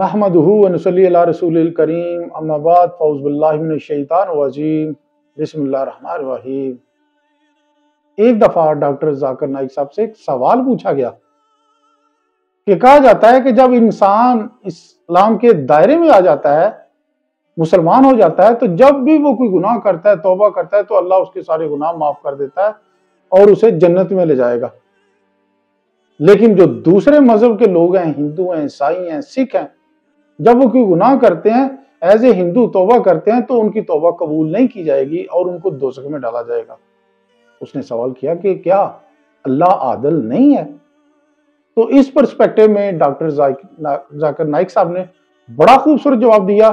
नहमदुहु व नसल्ली अला रसूलिल करीम अम्मा बाद फ़ौज़ बिल्लाहि मिनश शैतानिर रजीम बिस्मिल्लाहिर रहमानिर रहीम। एक दफ़ा डॉक्टर जाकिर नाइक साहब से एक सवाल पूछा गया कि कहा जाता है कि जब इंसान इस्लाम के दायरे में आ जाता है, मुसलमान हो जाता है, तो जब भी वो कोई गुनाह करता है, तौबा करता है, तो अल्लाह उसके सारे गुनाह माफ कर देता है और उसे जन्नत में ले जाएगा। लेकिन जो दूसरे मजहब के लोग हैं, हिंदू हैं, ईसाई हैं, सिख हैं, जब वो कोई गुनाह करते हैं, एज ए हिंदू तौबा करते हैं, तो उनकी तौबा कबूल नहीं की जाएगी और उनको दोज़ख में डाला जाएगा। उसने सवाल किया कि क्या अल्लाह आदल नहीं है? तो इस पर्सपेक्टिव में डॉक्टर जाकिर नाइक साहब ने बड़ा खूबसूरत जवाब दिया।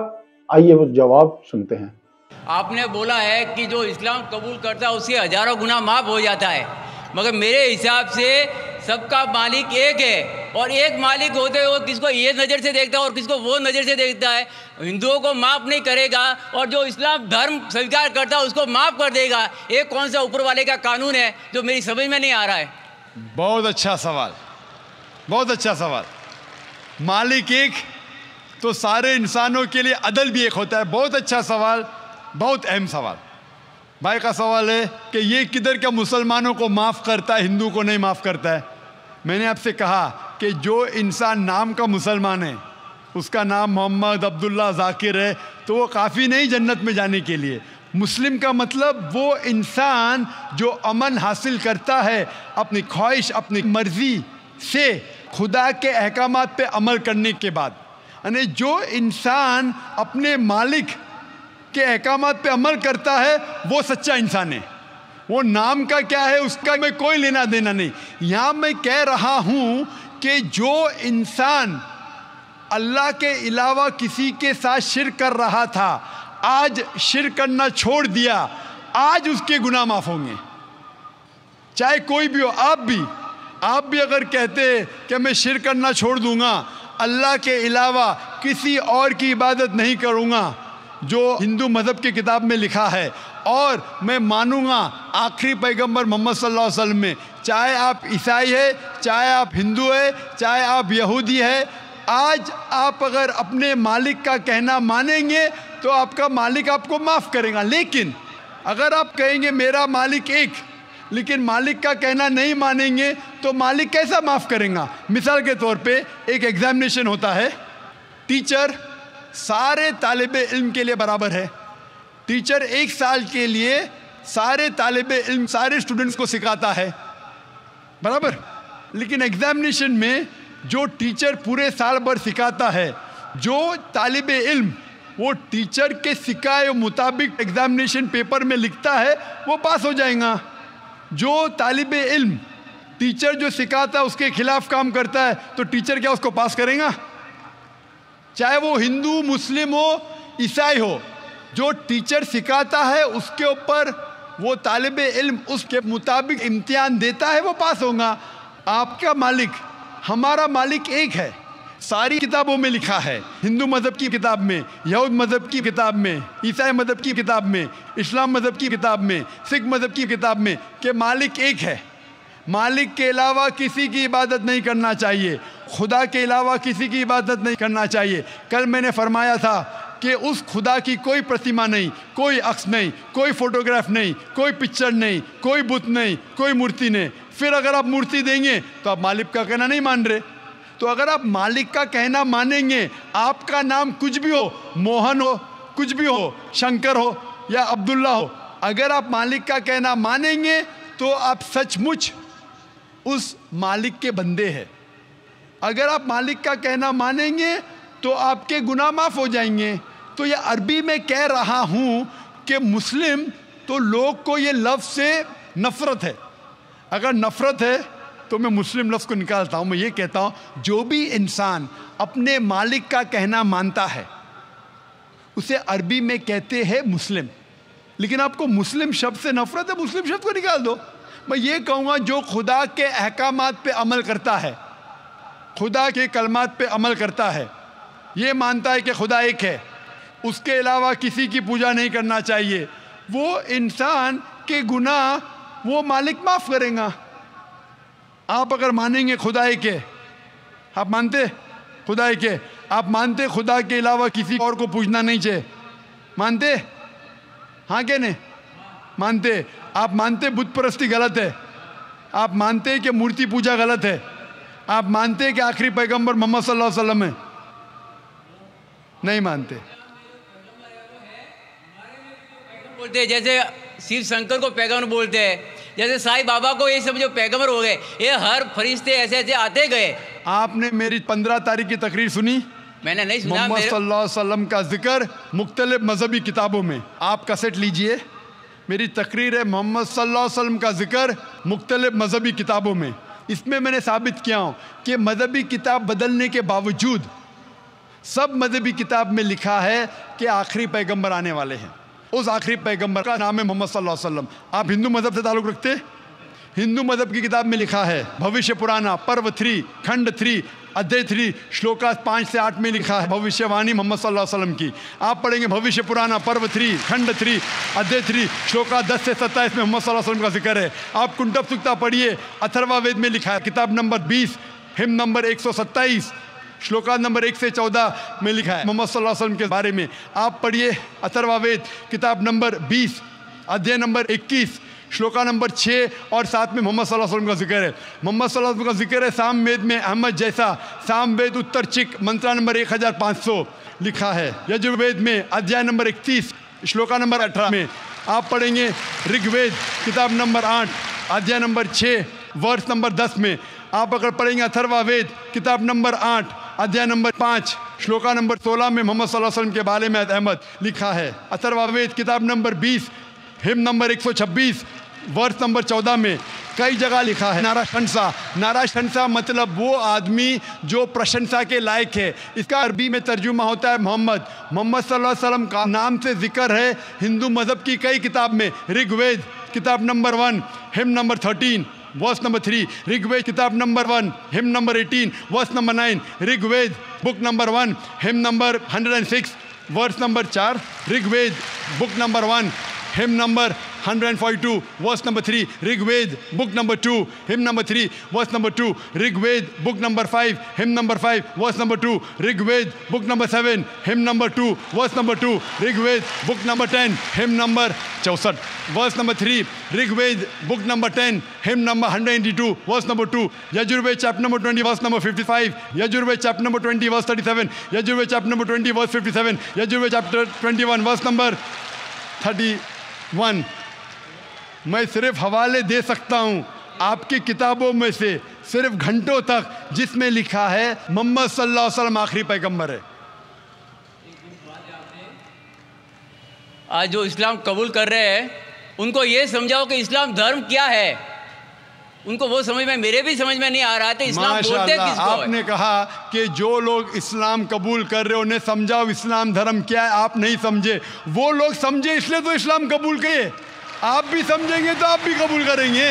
आइए वो जवाब सुनते हैं। आपने बोला है कि जो इस्लाम कबूल करता है उसके हजारों गुनाह माफ़ हो जाता है, मगर मेरे हिसाब से सबका मालिक एक है और एक मालिक होते हुए किसको ये नज़र से देखता है और किसको वो नज़र से देखता है। हिंदुओं को माफ़ नहीं करेगा और जो इस्लाम धर्म स्वीकार करता है उसको माफ़ कर देगा। ये कौन सा ऊपर वाले का कानून है जो मेरी समझ में नहीं आ रहा है। बहुत अच्छा सवाल, बहुत अच्छा सवाल। मालिक एक तो सारे इंसानों के लिए अदल भी एक होता है। बहुत अच्छा सवाल, बहुत अहम सवाल। भाई का सवाल है कि ये किधर का मुसलमानों को माफ़ करता है, हिंदू को नहीं माफ़ करता है। मैंने आपसे कहा कि जो इंसान नाम का मुसलमान है, उसका नाम मोहम्मद अब्दुल्ला जाकिर है, तो वो काफ़ी नहीं जन्नत में जाने के लिए। मुस्लिम का मतलब वो इंसान जो अमन हासिल करता है अपनी ख्वाहिश, अपनी मर्ज़ी से खुदा के अहकामात पे अमल करने के बाद। यानी जो इंसान अपने मालिक के अहकामात पे अमल करता है वो सच्चा इंसान है। वो नाम का क्या है उसका मैं कोई लेना देना नहीं। यहाँ मैं कह रहा हूँ कि जो इंसान अल्लाह के अलावा किसी के साथ शिर्क कर रहा था, आज शिर्क करना छोड़ दिया, आज उसके गुनाह माफ़ होंगे। चाहे कोई भी हो, आप भी अगर कहते कि मैं शिर्क करना छोड़ दूंगा, अल्लाह के अलावा किसी और की इबादत नहीं करूँगा जो हिंदू मज़हब की किताब में लिखा है, और मैं मानूंगा आखिरी पैगंबर मोहम्मद सल्लल्लाहु अलैहि वसल्लम में, चाहे आप ईसाई है, चाहे आप हिंदू है, चाहे आप यहूदी है, आज आप अगर अपने मालिक का कहना मानेंगे तो आपका मालिक आपको माफ़ करेगा। लेकिन अगर आप कहेंगे मेरा मालिक एक, लेकिन मालिक का कहना नहीं मानेंगे तो मालिक कैसा माफ़ करेगा। मिसाल के तौर पे एक एग्जामिनेशन होता है, टीचर सारे तालिबे इल्म के लिए बराबर है। टीचर एक साल के लिए सारे तालिबे इल्म, सारे स्टूडेंट्स को सिखाता है, बराबर। लेकिन एग्जामिनेशन में जो टीचर पूरे साल भर सिखाता है, जो तालिबे इल्म वो टीचर के सिखाए मुताबिक एग्जामिनेशन पेपर में लिखता है, वो पास हो जाएगा। जो तालिबे इल्म टीचर जो सिखाता है उसके खिलाफ काम करता है, तो टीचर क्या उसको पास करेगा? चाहे वो हिंदू, मुस्लिम हो, ईसाई हो, जो टीचर सिखाता है उसके ऊपर वो तालिबे इल्म उसके मुताबिक इम्तिहान देता है, वो पास होगा। आपका मालिक, हमारा मालिक एक है। सारी किताबों में लिखा है, हिंदू मज़हब की किताब में, यहूद मज़हब की किताब में, ईसाई मज़हब की किताब में, इस्लाम मज़हब की किताब में, सिख मज़हब की किताब में कि मालिक एक है। मालिक के अलावा किसी की इबादत नहीं करना चाहिए, खुदा के अलावा किसी की इबादत नहीं करना चाहिए। कल मैंने फरमाया था कि उस खुदा की कोई प्रतिमा नहीं, कोई अक्स नहीं, कोई फोटोग्राफ नहीं, कोई पिक्चर नहीं, कोई बुत नहीं, कोई मूर्ति नहीं। फिर अगर आप मूर्ति देंगे तो आप मालिक का कहना नहीं मान रहे। तो अगर आप मालिक का कहना मानेंगे, आपका नाम कुछ भी हो, मोहन हो, कुछ भी हो, शंकर हो या अब्दुल्ला हो, अगर आप मालिक का कहना मानेंगे तो आप सचमुच उस मालिक के बंदे हैं। अगर आप मालिक का कहना मानेंगे तो आपके गुनाह माफ़ हो जाएंगे। तो ये अरबी में कह रहा हूँ कि मुस्लिम तो लोग को ये लफ्ज़ से नफ़रत है। अगर नफ़रत है तो मैं मुस्लिम लफ्ज़ को निकालता हूँ। मैं ये कहता हूँ जो भी इंसान अपने मालिक का कहना मानता है उसे अरबी में कहते हैं मुस्लिम। लेकिन आपको मुस्लिम शब्द से नफ़रत है, मुस्लिम शब्द को निकाल दो। मैं ये कहूँगा जो खुदा के अहकामात पे अमल करता है, खुदा के कलमात पे अमल करता है, ये मानता है कि खुदा एक है, उसके अलावा किसी की पूजा नहीं करना चाहिए, वो इंसान के गुनाह वो मालिक माफ़ करेगा। आप अगर मानेंगे खुदा एक है, आप मानते खुदा एक है। आप मानते खुदा के अलावा किसी और को पूजना नहीं चाहिए? मानते? हाँ क्या नहीं मानते? आप मानते बुत परस्ती गलत है? आप मानते हैं कि मूर्ति पूजा गलत है? आप मानते हैं कि आखिरी पैगंबर मोहम्मद सल्लल्लाहु अलैहि वसल्लम है? नहीं मानते। बोलते हैं जैसे शिव शंकर को पैगंबर बोलते हैं, जैसे साईं बाबा को ये सब जो पैगंबर हो गए, ये हर फरिश्ते ऐसे ऐसे आते गए। आपने मेरी 15 तारीख की तकरीर सुनी? मैंने नहीं सुना। मोहम्मद सल्लल्लाहु अलैहि वसल्लम का जिक्र मुख्तलिफ मजहबी किताबों में। आप कैसेट लीजिए, मेरी तकरीर है मोहम्मद सल्लल्लाहु अलैहि वसल्लम का जिक्र मुख्तलिफ मजहबी किताबों में। इसमें मैंने साबित किया हूँ कि मजहबी किताब बदलने के बावजूद सब मजहबी किताब में लिखा है कि आखिरी पैगंबर आने वाले हैं। उस आखिरी पैगंबर का नाम है मोहम्मद सल्लल्लाहु अलैहि वसल्लम। आप हिंदू मजहब से ताल्लुक़ रखते? हिंदू मजहब की किताब में लिखा है, भविष्य पुराना पर्व 3 खंड 3 अध्याय 3 श्लोका 5 से 8 में लिखा है भविष्यवाणी मोहम्मद सल्लल्लाहु अलैहि वसल्लम की। आप पढ़ेंगे भविष्य पुराना पर्व 3 खंड 3 अध्याय 3 श्लोका 10 से 27 में मोहम्मद सल्लल्लाहु अलैहि वसल्लम का जिक्र है। आप कुंटब सुक्ता पढ़िए, अथर्वा वेद में लिखा है, किताब number 20 him number 127 shloka number 1 से 14 में लिखा है मोहम्मद सल्लल्लाहु अलैहि वसल्लम के बारे में। आप पढ़िए अथर्वा वेद किताब नंबर 20 अध्याय नंबर 21 श्लोका नंबर 6 और 7 में मोहम्मद सल्लल्लाहु अलैहि वसल्लम का जिक्र है। मोहम्मद सल्लल्लाहु अलैहि वसल्लम का जिक्र है साम वेद में अहमद जैसा, साम वेद उत्तर चिक मंत्रा नंबर 1500 लिखा है। यजुर्वेद में अध्याय नंबर 31 श्लोका नंबर 18 में। आप पढ़ेंगे ऋग्वेद किताब नंबर 8 अध्याय नंबर 6 वर्ष नंबर 10 में। आप अगर पढ़ेंगे अथर्वा वेद किताब नंबर 8 अध्याय नंबर 5 श्लोका नंबर 16 में मोहम्मद सल्लल्लाहु अलैहि वसल्लम के बारे में अहमद लिखा है। अथर्वा वेद किताब नंबर 20 हिम नंबर 126 वर्ष नंबर 14 में कई जगह लिखा है नारा शंसा। नारा शंसा मतलब वो आदमी जो प्रशंसा के लायक है। इसका अरबी में तर्जुमा होता है मोहम्मद। मोहम्मद सल्लल्लाहु अलैहि वसल्लम का नाम से जिक्र है हिंदू मज़हब की कई किताब में। ऋग्वेद किताब number 1 hymn number 13 verse number 3, Rigveda किताब number 1 hymn number 18 verse number 9, Rigveda book number 1 hymn number 106 verse number 4, Rigveda book number 1 hymn number 142 verse number 3, Rigveda book number 2 hymn number 3 verse number 2, Rigveda book number 5 hymn number 5 verse number 2, Rigveda book number 7 hymn number 2 verse number 2, Rigveda book number 10 hymn number 64 verse number 3, Rigveda book number 10 hymn number 182 verse number 2, Yajurveda chapter number 20 verse number 55, Yajurveda chapter number 20 verse 37, Yajurveda chapter number 20 verse 57, Yajurveda chapter 21 verse number 31। मैं सिर्फ हवाले दे सकता हूँ आपकी किताबों में से सिर्फ घंटों तक जिसमें लिखा है मोहम्मद सल्लल्लाहु अलैहि वसल्लम आखिरी पैगंबर है। आज जो इस्लाम कबूल कर रहे हैं उनको ये समझाओ कि इस्लाम धर्म क्या है। उनको वो समझ में, मेरे भी समझ में नहीं आ रहा था इस्लाम बोलते किसको है। आपने कहा कि जो लोग इस्लाम कबूल कर रहे हो उन्हें समझाओ इस्लाम धर्म क्या है। आप नहीं समझे, वो लोग समझे इसलिए तो इस्लाम कबूल किए। आप भी समझेंगे तो आप भी कबूल करेंगे।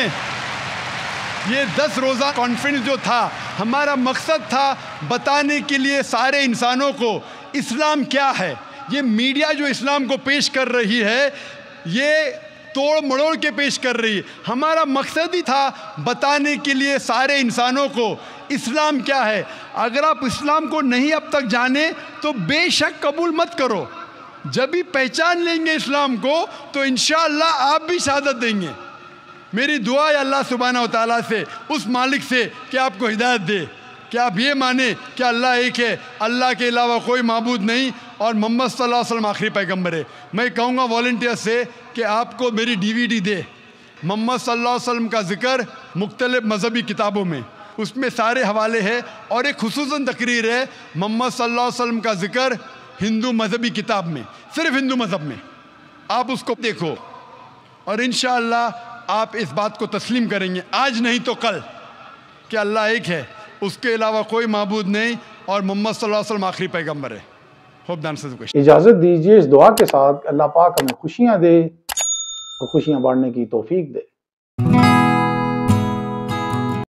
ये 10 रोज़ा कॉन्फ्रेंस जो था, हमारा मकसद था बताने के लिए सारे इंसानों को इस्लाम क्या है। ये मीडिया जो इस्लाम को पेश कर रही है ये तोड़ मड़ोड़ के पेश कर रही है। हमारा मकसद ही था बताने के लिए सारे इंसानों को इस्लाम क्या है। अगर आप इस्लाम को नहीं अब तक जाने तो बेशक कबूल मत करो। जब भी पहचान लेंगे इस्लाम को तो इंशाअल्लाह आप भी शहादत देंगे। मेरी दुआ है अल्लाह सुब्हानहू व तआला से, उस मालिक से कि आपको हिदायत दे कि आप ये माने कि अल्लाह एक है, अल्लाह के अलावा कोई माबूद नहीं और मोहम्मद सल्लल्लाहु अलैहि वसल्लम आखिरी पैगंबर है। मैं कहूँगा वॉलंटियर से कि आपको मेरी DVD दे मोहम्मद सल्लल्लाहु अलैहि वसल्लम का जिक्र मुख्तलिफ मजहबी किताबों में, उसमें सारे हवाले हैं। और एक खुसूसन तकरीर है मोहम्मद सल्लल्लाहु अलैहि वसल्लम का जिक्र हिंदू मजहबी किताब में, सिर्फ हिंदू मजहब में। आप उसको देखो और इंशाअल्लाह आप इस बात को तस्लीम करेंगे आज नहीं तो कल कि अल्लाह एक है, उसके अलावा कोई माबूद नहीं और मोहम्मद सल्लल्लाहु अलैहि वसल्लम आखिरी पैगंबर है। Hope the answer the question. इजाज़त दीजिए इस दुआ के साथ, अल्लाह पाक हमें खुशियाँ दे और खुशियाँ बांटने की तौफीक दे।